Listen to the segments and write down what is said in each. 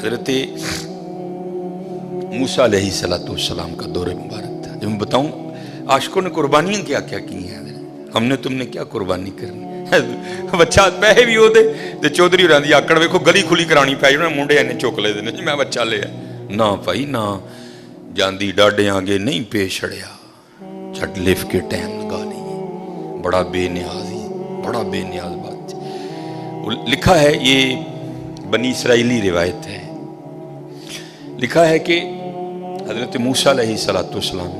हज़रत मूसा अलैहिस्सलाम का दौर मुबारक था। जब मैं बताऊं आशिकों ने कुर्बानियां क्या क्या की हैं, हमने तुमने क्या कुर्बानी करनी। बच्चा पैसे भी होते तो चौधरी होरां दी आकड़ वेखो गली खुली करानी पै जाए, मुंडे इन्ने चुक ले देने जी मैं बच्चा लिया ना भाई ना, जांदी डाडे आगे नहीं पेश छड़िया, छट लिफ के टाइम लगा नहीं, बड़ा बेनियाज ही, बड़ा बेनियाज बात। लिखा है, ये बनी इसराइली रिवायत है, लिखा है कि हजरत मूसा अलैहिस्सलाम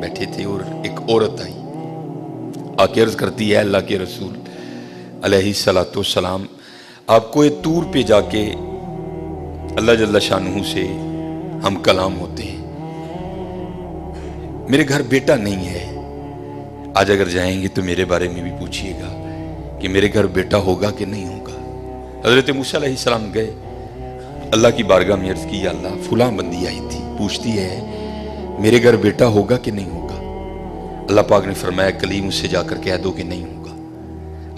बैठे थे और एक औरत आई, आके अर्ज करती है अल्लाह के रसूल अलैहिस्सलाम आपको ये तूर पे जाके अल्लाह जल्ला शानहू से हम कलाम होते हैं, मेरे घर बेटा नहीं है, आज अगर जाएंगे तो मेरे बारे में भी पूछिएगा कि मेरे घर बेटा होगा कि नहीं होगा। हजरत मूसा अलैहिस्सलाम गए, अल्लाह की बारगाह में अर्ज की, अल्लाह फुलां बंदी आई थी पूछती है मेरे घर बेटा होगा कि नहीं होगा। अल्लाह पाक ने फरमाया कलीम उससे जाकर कह दो कि नहीं होगा।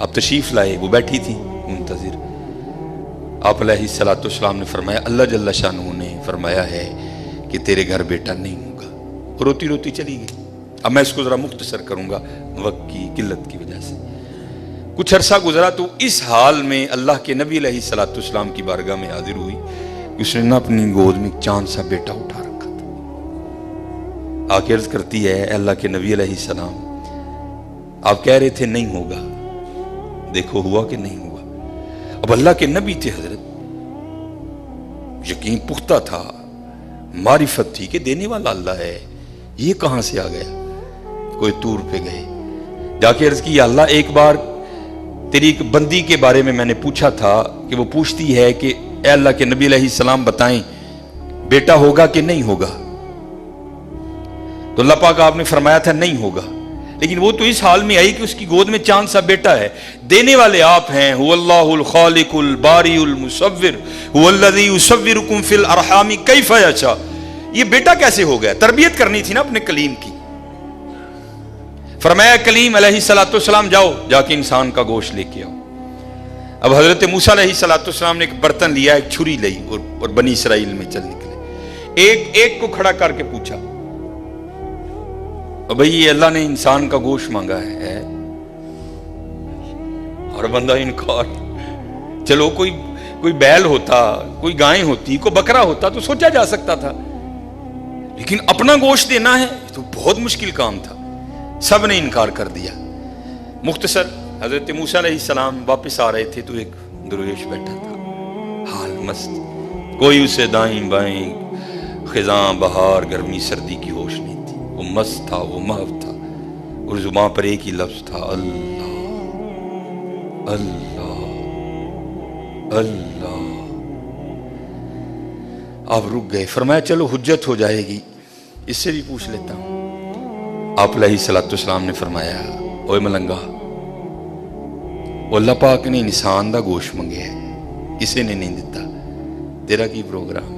आप तशरीफ लाए, वो बैठी थी मुंतजिर, आप अलैहिस्सलाम ने फरमाया अल्लाह जल्ला शानहू ने फरमाया है कि तेरे घर बेटा नहीं होगा। रोती रोती चली गई। अब मैं इसको जरा मुख्तसर करूंगा वक्त की किल्लत की वजह से। कुछ अरसा गुजरा तो इस हाल में अल्लाह के नबी अलैहिस्सलाम की बारगाह में हाजिर हुई, उसने ना अपनी गोद में चांद सा बेटा उठा रखा था। आके अर्ज करती है अल्लाह के नबी अलैहिस्सलाम आप कह रहे थे नहीं होगा, देखो हुआ कि नहीं हुआ। अब अल्लाह के नबी थे हजरत, यकीन पुख्ता था, मारिफत थी कि देने वाला अल्लाह है, ये कहां से आ गया। कोई तूर पे गए, जाके अर्ज की अल्लाह एक बार तेरी एक बंदी के बारे में मैंने पूछा था कि वो पूछती है कि ए अल्लाह के नबी अलैहिस्सलाम बताएं बेटा होगा कि नहीं होगा। तो अल्लाह पाक आपने फरमाया था नहीं होगा, लेकिन वो तो इस हाल में आई कि उसकी गोद में चांद सा बेटा है। देने वाले आप हैं, हुवल्लाहुल खालिकुल बारिउल मुसव्विर हुवल्लज़ी युसव्विरुकुम फिल अरहामी कैफ़ यशा। ये बेटा कैसे हो गया? तरबियत करनी थी ना अपने कलीम की। फरमाया कलीम अलैहिस्सलाम जाओ जाके इंसान का गोश्त लेके आओ। अब हजरत मूसा अलैहिस्सलाम ने एक बर्तन लिया, एक छुरी ली और बनी इसराइल में चल निकले। एक एक को खड़ा करके पूछा, भाई ये अल्लाह ने इंसान का गोश्त मांगा है, और बंदा इनकार। चलो कोई बैल होता, कोई गाय होती, कोई बकरा होता तो सोचा जा सकता था, लेकिन अपना गोश्त देना है तो बहुत मुश्किल काम था। सब ने इनकार कर दिया। मुख्तसर हजरत मूसा अलैहिस्सलाम वापस आ रहे थे तो एक दरवेश बैठा था, हाल मस्त, कोई उसे दाएं बाएं खिजां बहार गर्मी सर्दी की होश नहीं थी। वो मस्त था, वो महव था, और जुबान पर एक ही लफ्ज था अल्लाह अल्लाह अल्लाह। आप रुक गए, फरमाया चलो हुज्जत हो जाएगी, इससे भी पूछ लेता हूं। आप अलैहिस्सलाम ने फरमाया ओए मलंगा, अल्लाह पाक ने इंसान दा गोश्त मंगया है, किसी ने नहीं दिता, तेरा की प्रोग्राम।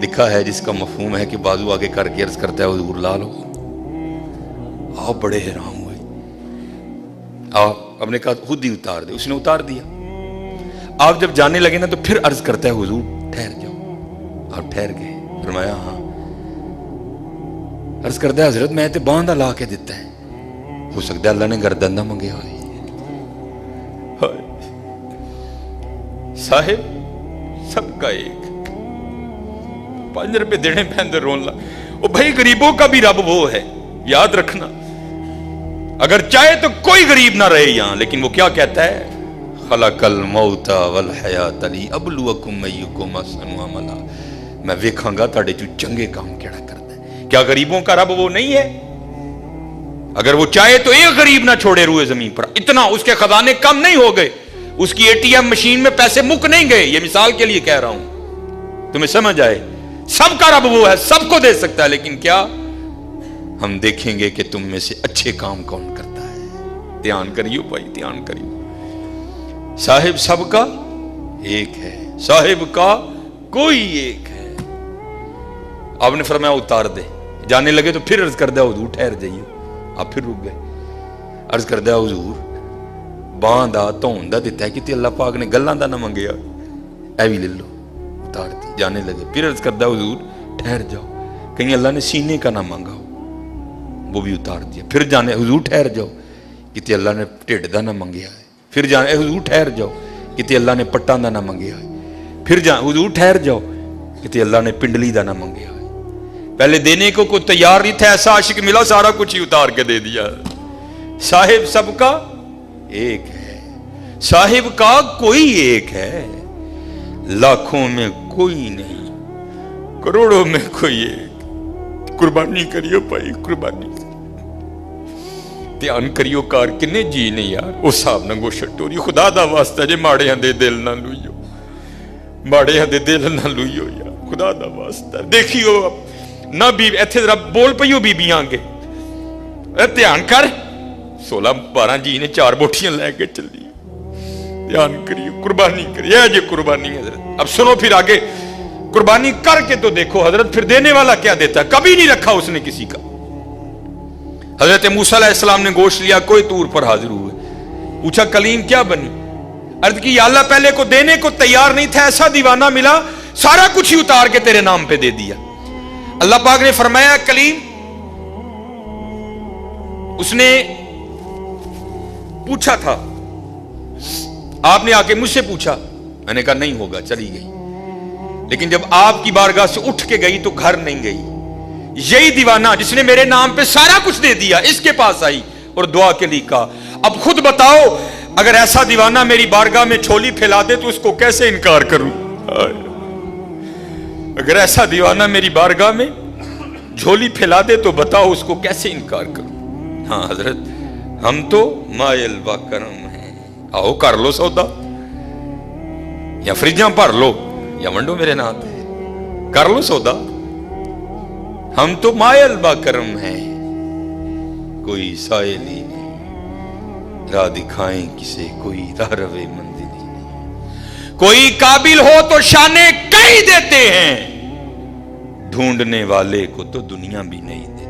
लिखा है जिसका मफहूम है कि बाजू आगे करके अर्ज करता है हुजूर ला लो। आप बड़े हैरान हुए, आप अपने कहा खुद ही उतार दे, उसने उतार दिया। आप जब जाने लगे ना तो फिर अर्ज करता है हुजूर ठहर जाओ। आप ठहर गए, फरमाया हाँ। अर्ज करता है हजरत मैं तो बांधा ला के दिता है, हो सकता है अल्लाह ने गर्दन दा मंगे होए। साहिब सबका एक, 5 रुपए देने पैंदे रोन ला। ओ भाई गरीबों का भी रब वो है, याद रखना। अगर चाहे तो कोई गरीब ना रहे यहां, लेकिन वो क्या कहता है खलकल मौता वल हयात ली अबलुवकुम अय्युकुम अहसनु अमला। मैं वेखांगा तुहाडे चों चंगे काम केड़ा करदा है। क्या गरीबों का रब वो नहीं है? अगर वो चाहे तो एक गरीब ना छोड़े रूए जमीन पर। इतना उसके खजाने कम नहीं हो गए, उसकी एटीएम मशीन में पैसे मुक नहीं गए। ये मिसाल के लिए कह रहा हूं, तुम्हें समझ आए। सबका रब वो है, सबको दे सकता है, लेकिन क्या हम देखेंगे कि तुम में से अच्छे काम कौन करता है। ध्यान करियो भाई, ध्यान करियो। साहिब सबका एक है, साहिब का कोई एक है। आपने फरमाया उतार दे। जाने लगे तो फिर अर्ज कर दिया हुजूर ठहर जाइए। आप फिर रुक गए। अर्ज कर दिया हुजूर बांह दा धौन दा दिता है कि अल्लाह पाक ने गल्लां दा ना मंगया, ऐ भी ले लो। उतार दी। जाने लगे, फिर अर्ज करदा हुजूर ठहर जाओ, कहीं अल्लाह ने सीने का ना मांगा हो, वो भी उतार दिया। फिर जाने, हुजूर ठहर जाओ, किते अल्लाह ने ढिड दा ना मंगया है। फिर जाने, हुजूर ठहर जाओ, किते अल्लाह ने पट्टां दा ना मंगया है। फिर जा, हुजूर ठहर जाओ, किते अल्लाह ने पिंडली दा ना मंगया है। पहले देने को कोई तैयार नहीं था, ऐसा आशिक मिला सारा कुछ ही उतार के दे दिया। साहिब सबका एक है, साहिब का कोई एक है, लाखों में कोई नहीं, करोड़ों में कोई एक। कुर्बानी करियो भाई, कुर्बानी ध्यान करियो कार किन्ने जी ने यार उस हिसाब नाल गोशत टोरी। खुदा दा वास्ता जे माड़ियां दे दिल ना लुइयो, माड़ियां दे दिल ना लुइयो यार, खुदा दा वास्ता। देखियो ना भी इत्थे जरा बोल पईयो बीबियां आगे, ध्यान कर, 16-12 जी ने 4 बोटियां लैके चली। ध्यान करियो, कुर्बानी करिए, ये कुर्बानी हजरत। अब सुनो फिर आगे, कुर्बानी करके तो देखो हजरत, फिर देने वाला क्या देता है। कभी नहीं रखा उसने किसी का। हजरत मूसा अलैहिस्सलाम ने गोश्त लिया, कोई तूर पर हाजिर हुए, पूछा कलीम क्या बनी। अर्ज की या अल्लाह पहले को देने को तैयार नहीं था, ऐसा दीवाना मिला सारा कुछ ही उतार के तेरे नाम पे दे दिया। अल्लाह पाक ने फरमाया कलीम, उसने पूछा था, आपने आके मुझसे पूछा, मैंने कहा नहीं होगा, चली गई। लेकिन जब आपकी बारगाह से उठ के गई तो घर नहीं गई। यही दीवाना जिसने मेरे नाम पे सारा कुछ दे दिया, इसके पास आई और दुआ के लिए कहा, अब खुद बताओ अगर ऐसा दीवाना मेरी बारगाह में झोली फैला दे तो उसको कैसे इनकार करूं। अगर ऐसा दीवाना मेरी बारगाह में झोली फैला दे तो बताओ उसको कैसे इनकार करूं। हाँ हजरत, हम तो मायल व करम है, आओ कर लो सौदा, या फ्रिजा भर लो या वंडो मेरे नाम पे, कर लो सौदा। हम तो मायल बा करम है, कोई साइल ही नहीं, राह दिखाएं किसे कोई राह रवे मंजिल ही नहीं। कोई काबिल हो तो शाने कई देते हैं, ढूंढने वाले को तो दुनिया भी नहीं देती।